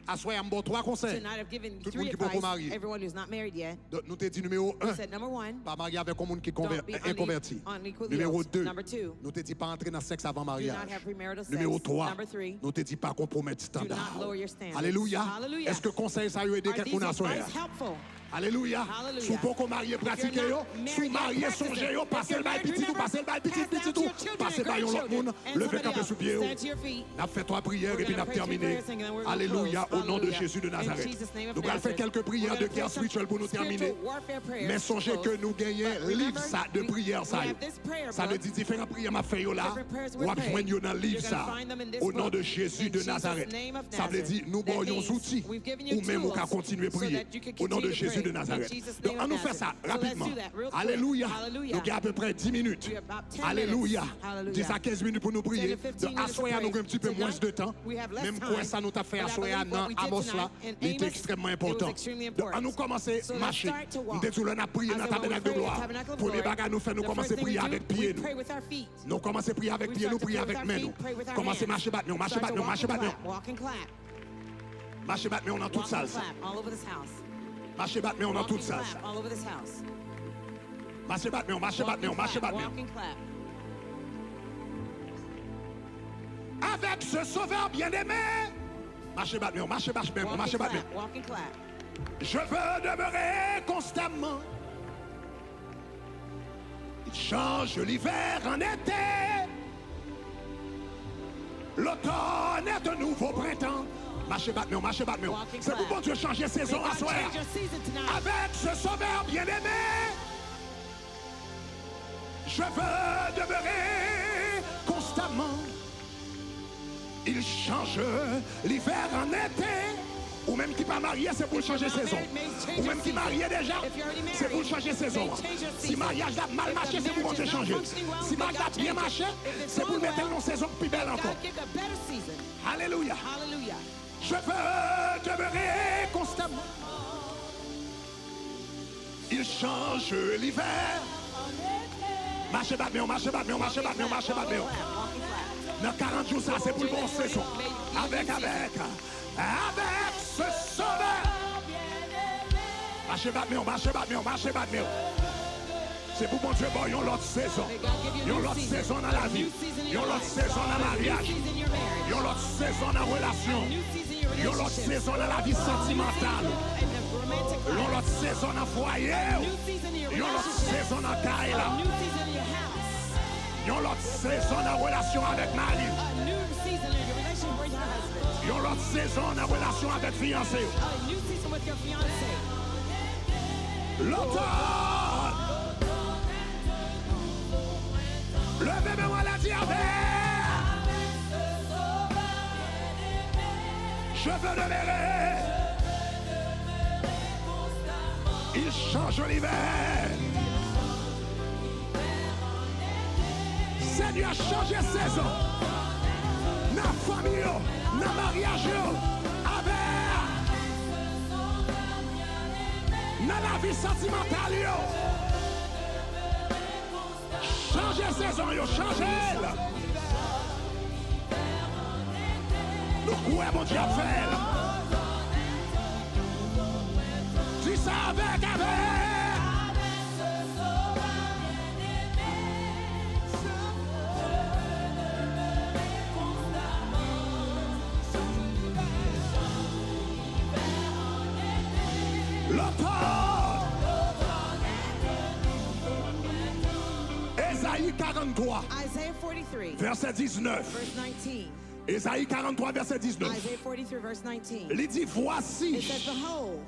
Assoyez un bon 3 conseils. Tonight I've given Tout le 3 monde qui peut pas advice. marier. Everyone who's not married yet. Donc, nous t'ai dit numéro 1, Said number 1, pas marier avec un monde qui don't be est inconverti. unequally Numéro yoked. 2, Number 2, nous t'ai dit pas entrer dans le sexe avant do mariage. not have premarital sex. Numéro 3, Number 3, nous t'ai dit pas compromettre do not standard. lower your standards. Alléluia. Hallelujah. Est-ce que conseil ça a aidé Are these quelqu'un à soir? advice helpful? Alléluia. Hallelujah. Sous beaucoup marié pratiqué If you're yo, not married sous yet, marié practice songé it. yo, If passez you're le bail married, petit tout, remember, passez le bail petit pass that to tout, your children passez and bail l'autre grandchildren monde, and levez somebody camper else. sous pied. Stand to your feet. N'a fait trois prières et puis n'a We're gonna pray terminé. two prayers and then we're gonna Alléluia, close. au nom de Hallelujah. Jésus de In Nazareth. Jesus' name of Nous allons faire Nazareth. quelques prières We're de gonna guerre pray some spirituelle pour nous terminer. spiritual warfare prayers Mais to songez close. que nous gagnons But livre remember, ça de we- prières ça. we have this prayer Ça veut book. dire différentes prières m'a fait yo là. Different prayers Ou we're à praying. joindre yo dans le livre You're ça. gonna find them in this Au nom book. de Jésus In de Jesus' Nazareth. name of Ça veut Nazareth. dire nous That voyons means outils we've given you ou même on tools peut continuer à so prier. that you can Au nom de continue to Jésus de pray. In Nazareth. Jesus' Donc name on nous of fait ça Nazareth. So let's rapidement. do that real quick. Alléluia. Hallelujah. Donc il y a à peu près 10 minutes. We have about 10 Alléluia. minutes. Hallelujah. 10 à 15 minutes pour nous 10 prier. to 15 Donc minutes to assoyez nous pray. un petit peu moins de temps. We have less Même time. quoi ça nous t'a fait But I assoyer believe what we dans did Amos là, tonight in il était Amos, extrêmement it was important. extremely Donc on nous important. commencer So à let's marcher. start to walk. Nous étions là, on a prié As dans I le when we tabernacle de pray in the gloire. tabernacle of Pour les glory, bagages nous faire, nous the commencer first à thing we prier do, avec we pieds nous. pray with our feet. Nous commençons à prier avec We pieds nous, start to prier pray with avec our mains feet, nous. pray with our Commencez à hands. marcher battre nous, marcher Start battre to nous, marcher walk and battre nous. clap, walk and clap. Marcher battre nous, on a toute Walk salle. and clap all over this house. Marcher battre nous, on a Walk toute and salle. clap all over this house. Marcher battre nous, marcher Walk battre nous, and marcher clap, battre walk nous. and clap. Avec ce sauveur bien-aimé. Marcher battre nous, marcher battre nous, Walk marcher and battre nous. clap, walk and clap. Je veux demeurer constamment. Il change l'hiver en été. L'automne est un nouveau printemps. Marchez battre, marchez battre. Walk and C'est pour clap. bon Dieu changer May saison à God soir. change your season tonight. Avec ce sauveur bien-aimé. Je veux demeurer constamment. Il change l'hiver en été. Ou même qui pas marié, c'est pour changer saison. Ou même qui marié déjà, c'est pour changer saison. Si mariage a mal marché, c'est pour Dieu changer. Si mariage a bien marché, c'est pour mettre une saison plus belle encore. God give a better season. Alléluia. Hallelujah. Je veux demeurer constamment. Il change l'hiver. Marchez battre, marchez battre, marchez battre, marchez battre. Walk and clap. Dans 40 jours, ça, c'est pour le bon saison. Avec ce sauveur. Marchez battre, marchez battre, marchez battre. C'est pour mon Dieu, bon, ils ont l'autre saison. Ils ont l'autre saison dans la vie. Ils ont l'autre saison dans le mariage. Ils ont l'autre saison dans la relation. Ils ont l'autre saison dans la vie sentimentale. Ils ont l'autre saison dans le foyer. Ils ont l'autre saison dans le caille. Ils ont l'autre saison dans la relation avec Marie. Ils ont l'autre saison dans la relation avec fiancé. L'automne. Levez-moi la diabète. Je veux demeurer. Il change l'hiver. Seigneur, changez saison. Na famille, na mariage, avec. Na la vie sentimentale. Changez saison, changez. Nous quoi mon Dieu fait. Tu sais avec. Ésaïe 43, Isaiah 43, verset 19. verse 19. Ésaïe 43, verset 19. Isaiah 43, verse 19. Il dit, It says, voici, behold,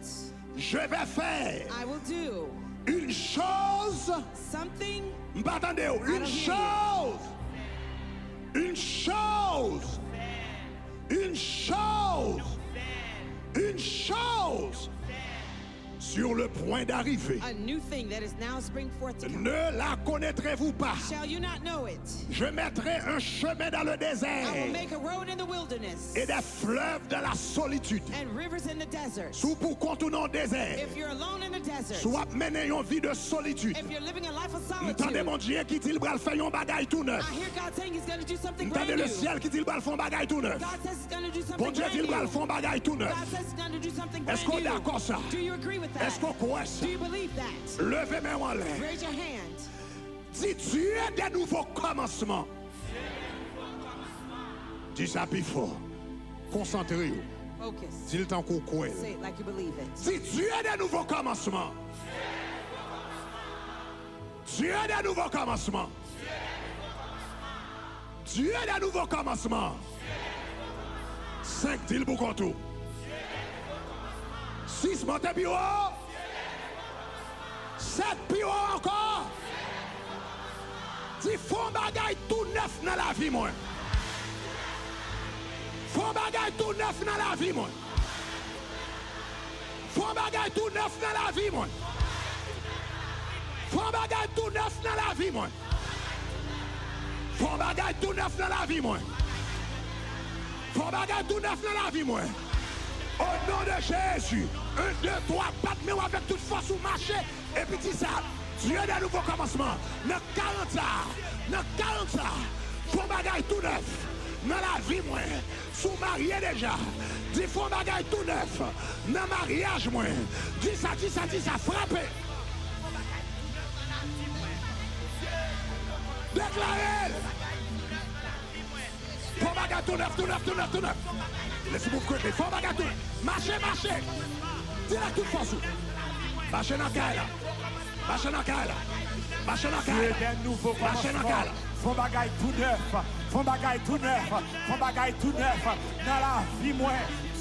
je vais faire I will do une chose. something. M'attendez, don't une hear chose. Une chose. Une chose. Une chose. Sur le point d'arriver. A new thing that is now spring forth to come. Ne la connaîtrez-vous pas? Shall you not know it? Je mettrai un chemin dans le I will désert make a road in the wilderness et des fleuves dans la solitude. and rivers in the desert. Sous pour contourner le désert, If you're alone in the desert, soit mener une vie de solitude. if you're living a life of Entendez solitude, mon Dieu qui dit le bras faire un bagage tout neuf. I hear God saying He's going to do something Entendez brand le new. ciel qui dit le bras faire un bagage tout neuf. God says He's going to do Bon something Dieu dit le bras brand faire un bagage tout new. neuf. God says He's going to do something Est-ce brand qu'on est new. d'accord ça? Do you agree with Est-ce that? qu'on croit ça? Do you believe that? Levez mes mains en l'air. Raise your hand. Dis Dieu des nouveaux commencements. Dis ça plus fort. Concentrez-vous. Focus. Dis-le tant qu'on croit. Say it like you believe it. Dis Dieu des nouveaux commencements. Dieu des nouveaux commencements. Dieu des nouveaux commencements. 5 dis-le pour qu'on tout. 6 montez plus haut. 7 plus haut encore. Dis font bagaille tout neuf dans la vie moi. Font bagaille tout neuf dans la vie moi. Font bagaille tout neuf dans la vie moi. Font bagaille tout neuf dans la vie moi. Font bagaille tout neuf dans la vie moi. Font bagaille tout neuf dans la vie moi. Au nom de Jésus, 1, 2, 3, pas de avec toute force ou marcher. Et puis dis ça, Dieu d'un nouveau commencement. Dans 40 ans, dans 40 ans, font bagaille tout neuf. Dans la vie, moi, sous marié déjà. Dis font bagaille tout neuf. Dans mariage, moi. Dis ça, frappez. Déclarez. Font bagaille tout neuf. Laissez-moi vous côté. Font bagaille tout neuf. Marchez. Dis la toute force. Marchez dans le cas là. Marchez dans le cas là. Marchez dans le cas là. Marchez dans le cas là. Font bagaille tout neuf, font bagaille tout neuf, font bagaille tout neuf dans la vie moi.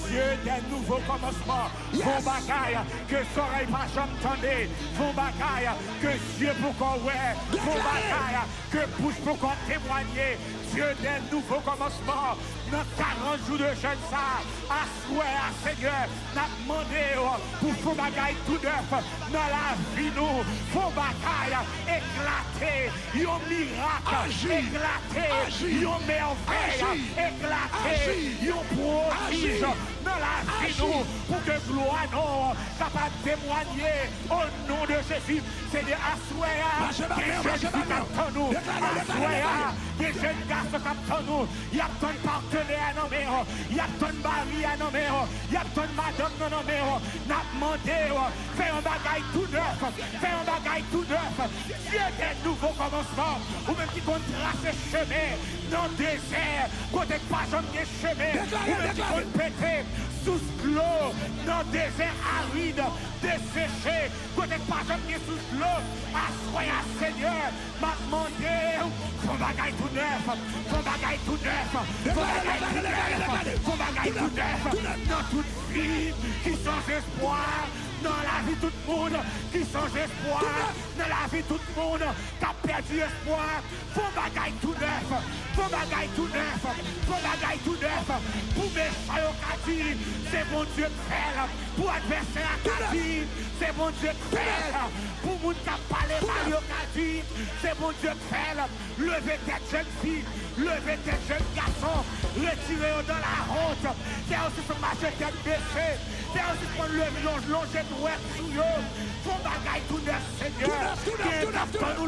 Dieu des nouveaux commencements, font bagaille que soleil pas jamais tendé, font bagaille que Dieu pour qu'on ouais, font bagaille que bouche pour qu'on témoigner. Dieu des nouveaux commencements, dans 40 jours de jeûne ça, à souhait à Seigneur, n'a demandé pour font bagaille tout neuf dans la vie nous, font bagaille éclater, yon miracle, éclater, yon merveille, éclater, yon prodige dans la vie nous, pour que gloire nous capable de témoigner au nom de Jésus. C'est des assoyas, des jeunes filles qui nous, assoyas, des jeunes garçons qui nous, il y a ton partenaire à nommer, il y a ton mari à nommer, il y a ton madame à nommer, n'a demandé, fais un bagaille tout neuf, Dieu des nouveaux commencements, ou même qui compte tracer chemin dans le désert, côté pas jamais chemin, ou même qui compte péter sous l'eau, dans le désert aride, desséché, côté pas jamais sous l'eau, assoyez Seigneur, m'a demandé, font bagaille tout neuf, font bagaille tout neuf, dans toute vie qui sans espoir, dans la vie tout le monde qui sans espoir, dans la vie tout le monde qui a perdu espoir, font bagaille tout neuf, pour méchants au dit, c'est bon Dieu de faire, pour adversaire à dit, c'est bon Dieu de faire, pour moun qui a parlé mal au dit, c'est bon Dieu de faire, levez tête jeune fille, levez tête jeune garçon, retirez-vous dans la honte, c'est aussi se marcher tête baissée, c'est aussi se prendre le longer de web sous eux, font bagaille tout neuf Seigneur, qui capte nous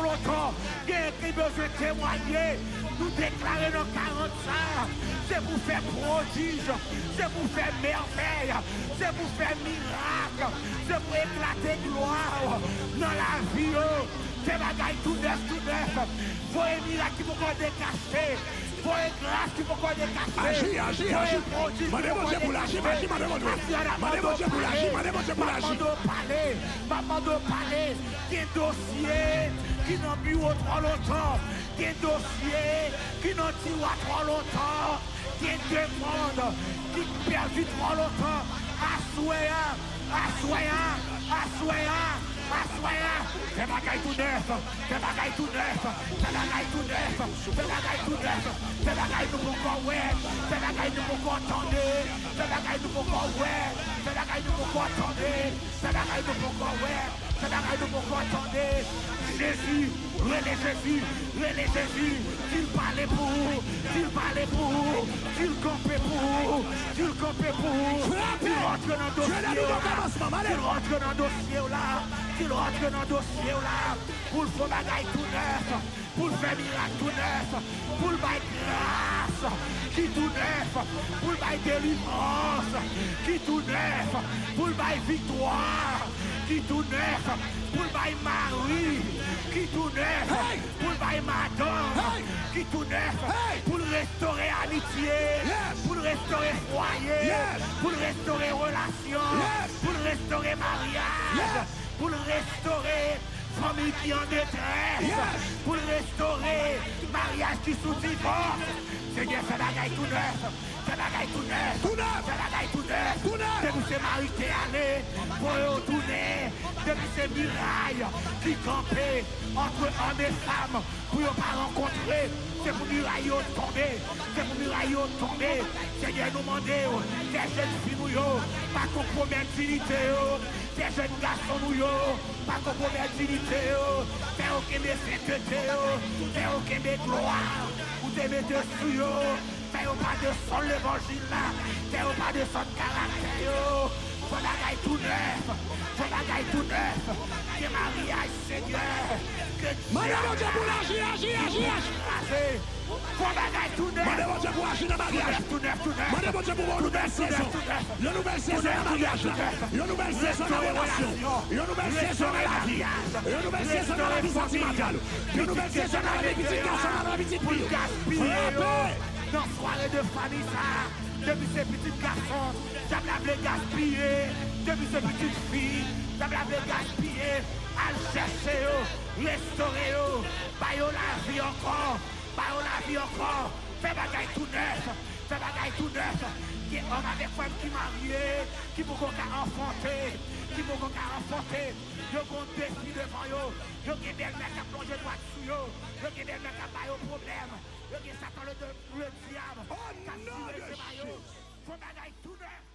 longtemps, qui besoin de témoigner, nous déclarer dans 40 ans, c'est pour faire prodige, c'est pour faire merveille, c'est pour faire miracle, c'est pour éclater gloire dans la vie, c'est bagaille tout neuf, voyez miracle qui vont décacher. Voyez grâce qui vont décacher. Agis. Madame pour l'agir, Maman de parler, qui est dossier, qui n'a bureau trop longtemps, qui est dossier, qui n'a tiré trop longtemps, qui est demande, qui perdu trop longtemps, assoyant, fais bagaille tout neuf, fais bagaille tout neuf, nous pour qu'on ouais, fais bagaille nous pour qu'on entende, fais bagaille nous pour qu'on ouais, fais bagaille nous pour qu'on entende, fais bagaille nous pour qu'on ouais, fais bagaille nous pour qu'on entende. Jésus, relais Jésus, qu'il parlait pour vous, qu'il campait pour vous, qu'il rentre dans le dossier, là. qu'il rentre dans le dossier là, pour le faire bagaille tout neuf, pour le faire miracle tout neuf, pour le bail grâce, qui tout neuf, pour le bail délivrance, qui tout neuf, pour le bail victoire, qui tout neuf, pour le bail mari, qui tout neuf, pour le bail madame, qui tout neuf, pour le restaurer amitié, pour le restaurer foyer, pour le restaurer relation, pour le restaurer mariage, pour le restaurer famille qui en détresse, pour le restaurer mariage qui sous divorce. Seigneur, c'est bagaille tout neuf, c'est bagaille tout neuf, c'est bagaille tout neuf. Depuis ces maris qui allés, pour retourner, depuis ces murailles qui campaient entre hommes et femmes, pour ne pas rencontrer, c'est pour murailles tomber, c'est pour murailles tomber. Seigneur, nous demandons, des jeunes filles, pas compromettre dignité, des jeunes garçons, pas compromettre dignité, des aucun sainteté, des aucun gloire, ou des dessus, des pas de son l'évangile là, des pas de son caractère. Faut bagaille tout neuf, faut bagaille tout neuf, que mariage Seigneur, que Dieu pour agir. faut bagaille tout neuf, Mandez Dieu pour agir dans le mariage. tout neuf, Mandez Dieu pour une nouvelle saison. Une nouvelle saison dans le mariage. Une nouvelle saison dans la relation. Une nouvelle saison dans la vie. Une nouvelle saison dans la vie sentimentale. Une nouvelle saison dans la vie petite garçon, dans la vie petite fille. Frappez. Dans soirée de famille ça, depuis ces petits garçons, j'aime la gaspiller, depuis ces petites filles, j'aime la gaspiller, à le chercher, restaurer, bailler la vie encore, fais bagaille tout neuf, qui est homme avec femme qui marié, qui peut enfanter, ils ont un défi devant eux, ils ont des mecs à plonger droit dessus, ils ont des mecs à bailler au problème. Le Satan le diable. Oh non, Faut bagaille tout neuf.